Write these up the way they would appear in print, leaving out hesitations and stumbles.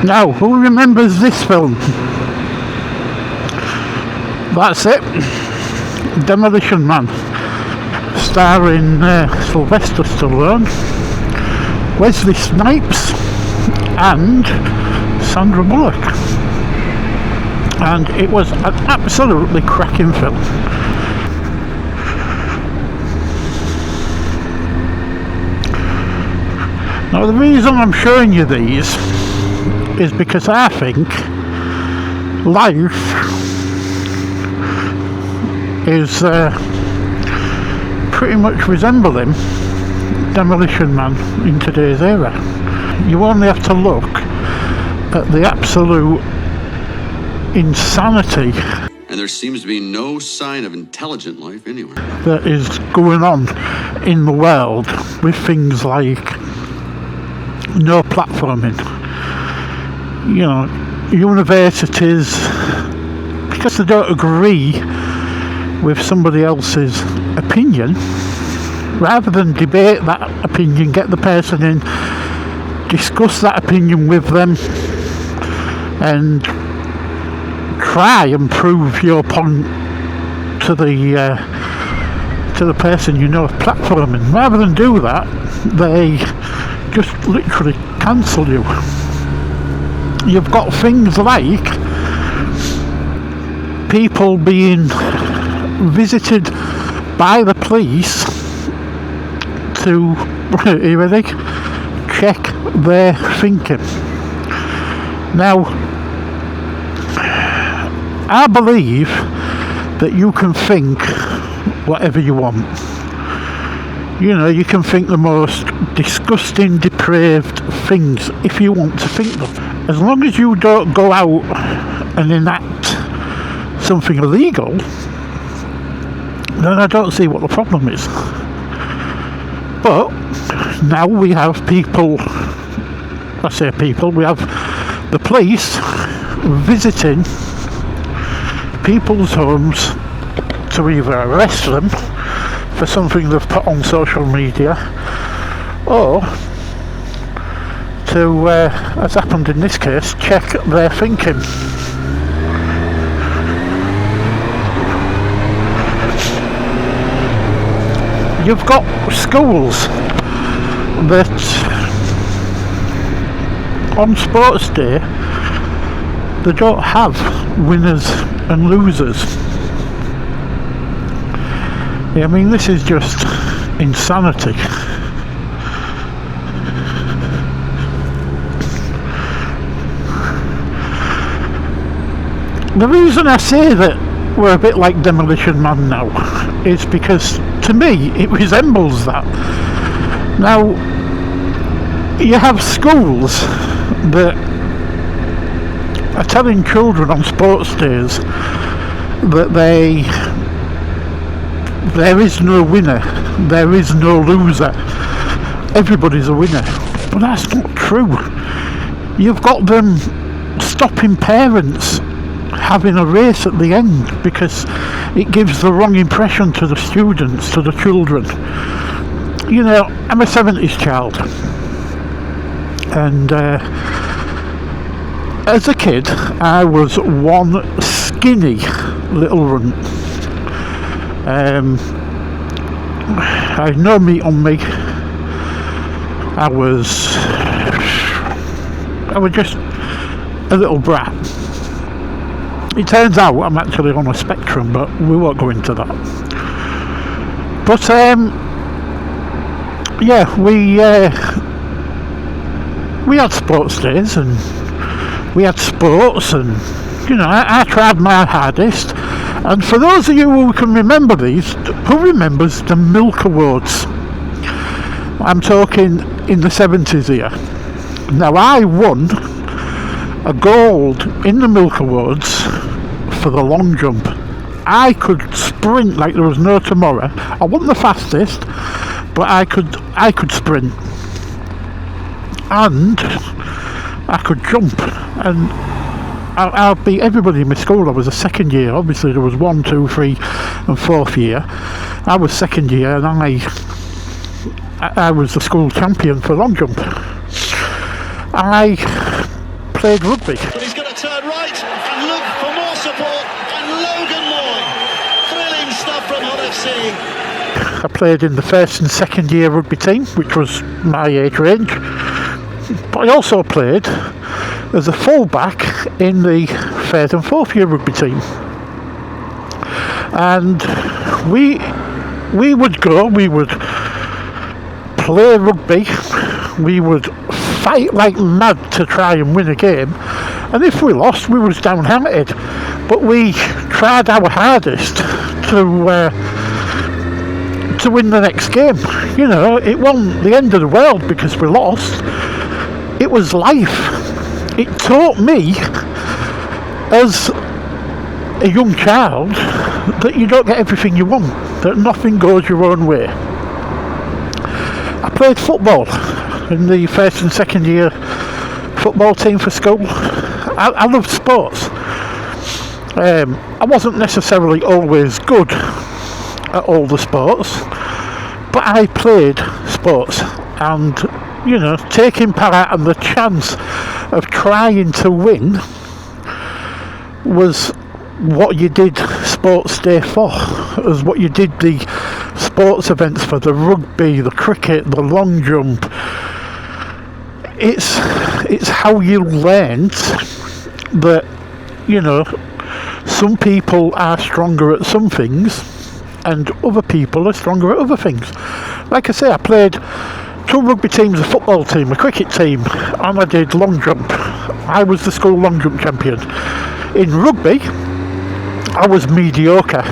Now, who remembers this film? That's it. Demolition Man. Starring Sylvester Stallone, Wesley Snipes and Sandra Bullock. And it was an absolutely cracking film. Now the reason I'm showing you these is because I think life is pretty much resembling Demolition Man in today's era. You only have to look at the absolute insanity and there seems to be no sign of intelligent life anywhere that is going on in the world with things like no platforming. You know, universities, because they don't agree with somebody else's opinion, rather than debate that opinion, get the person in, discuss that opinion with them and try and prove your point to the person you know of platforming. Rather than do that, they just literally cancel you. You've got things like people being visited by the police to, are you ready? Check their thinking. Now, I believe that you can think whatever you want. You know, you can think the most disgusting, depraved things if you want to think them. As long as you don't go out and enact something illegal, then I don't see what the problem is. But now we have people, I say people, we have the police visiting people's homes to either arrest them for something they've put on social media, or to, as happened in this case, check their thinking. You've got schools that on sports day they don't have winners and losers. Yeah, I mean, this is just insanity. The reason I say that we're a bit like Demolition Man now is because to me it resembles that. Now, you have schools that are telling children on sports days that there is no winner, there is no loser, everybody's a winner. But that's not true. You've got them stopping parents having a race at the end because it gives the wrong impression to the students, to the children. You know, I'm a 70s child, and as a kid I was one skinny little runt. I had no meat on me. I was just a little brat. It turns out I'm actually on a spectrum, but we won't go into that. But yeah, we had sports days and we had sports, and you know, I tried my hardest. And for those of you who can remember these, who remembers the Milk Awards? I'm talking in the 70s here. Now, I won a gold in the Milk Awards for the long jump. I could sprint like there was no tomorrow. I wasn't the fastest, but I could sprint, and I could jump, and I beat everybody in my school. I was a second year. Obviously there was 1, 2, 3 and 4th year. I was second year, and I was the school champion for long jump. I played rugby. But he's going to turn right and look for more support. And Logan Moy. Thrilling stuff from Hull FC. I played in the first and second year rugby team, which was my age range. But I also played as a full-back in the third and fourth year rugby team. And we would play rugby, we would fight like mad to try and win a game, and if we lost, we was downhearted. But we tried our hardest to win the next game. You know, it wasn't the end of the world because we lost. It was life. It taught me as a young child that you don't get everything you want, that nothing goes your own way. I played football in the first and second year football team for school. I loved sports. I wasn't necessarily always good at all the sports, but I played sports, and you know, taking part and the chance of trying to win was what you did Sports Day for, as what you did the sports events for, the rugby, the cricket, the long jump. It's how you learned that, you know, some people are stronger at some things and other people are stronger at other things. Like I say, I played 2 rugby teams, a football team, a cricket team, and I did long jump. I was the school long jump champion. In rugby, I was mediocre.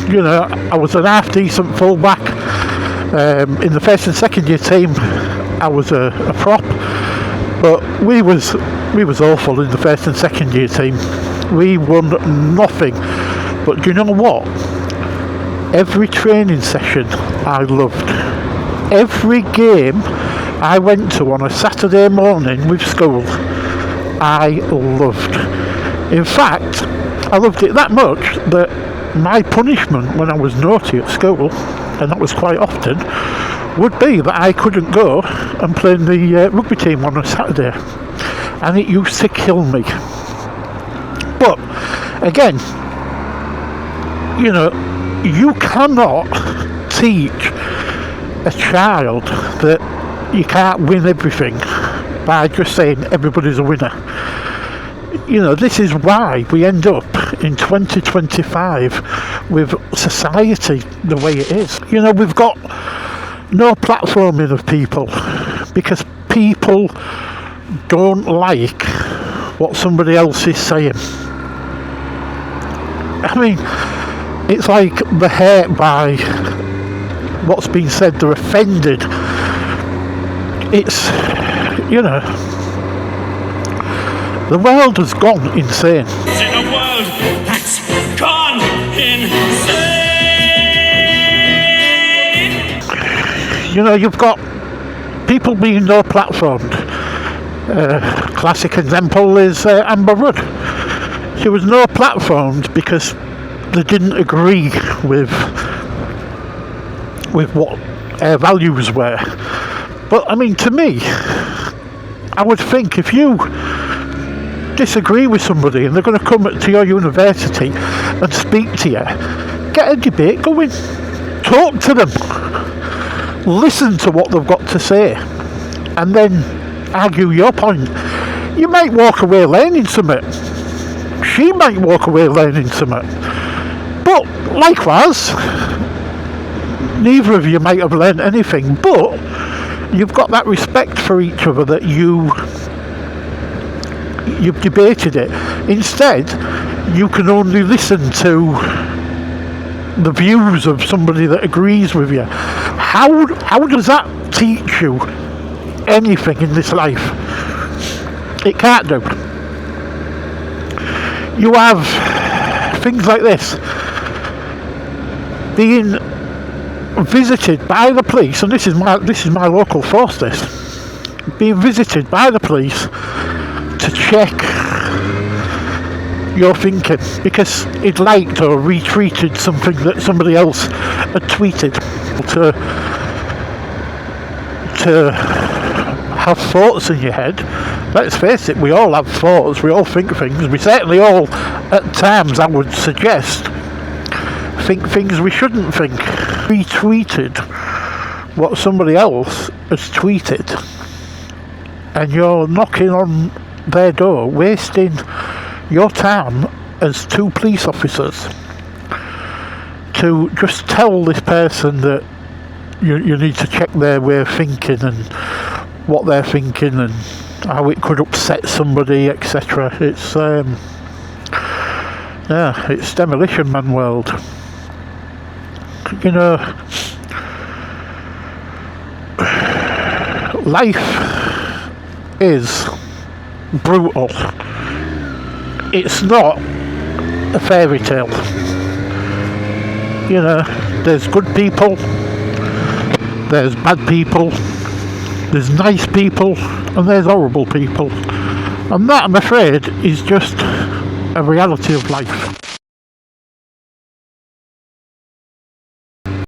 You know, I was an half decent fullback. In the first and second year team, I was a prop, but we was awful in the first and second year team. We won nothing. But do you know what? Every training session I loved. Every game I went to on a Saturday morning with school, I loved. In fact, I loved it that much that my punishment when I was naughty at school, and that was quite often, would be that I couldn't go and play in the rugby team on a Saturday, and it used to kill me. But again, you know, you cannot teach a child that you can't win everything by just saying everybody's a winner. You know, this is why we end up in 2025 with society the way it is. You know, we've got no platforming of people because people don't like what somebody else is saying. I mean, it's like they're hurt by what's been said, they're offended. It's, you know, the world has gone insane. It's in a world that's gone insane. You know, you've got people being no platformed. Classic example is Amber Rudd. She was no platformed because they didn't agree with what her values were. But I mean, to me, I would think if you disagree with somebody and they're going to come to your university and speak to you, get a debate going, talk to them, listen to what they've got to say, and then argue your point. You might walk away learning something, she might walk away learning something, but likewise neither of you might have learned anything, but you've got that respect for each other that you've debated it. Instead, you can only listen to the views of somebody that agrees with you. How does that teach you anything in this life? It can't do. You have things like this, being visited by the police, and this is my local force, this, being visited by the police to check your thinking because he'd liked or retweeted something that somebody else had tweeted, to have thoughts in your head. Let's face it, we all have thoughts, we all think things. We certainly all, at times, I would suggest, think things we shouldn't think. Retweeted what somebody else has tweeted, and you're knocking on their door, wasting your time as two police officers to just tell this person that you need to check their way of thinking and what they're thinking and how it could upset somebody, etc. It's it's Demolition Man world. You know, life is brutal. It's not a fairy tale. You know, there's good people, there's bad people, there's nice people, and there's horrible people. And that, I'm afraid, is just a reality of life.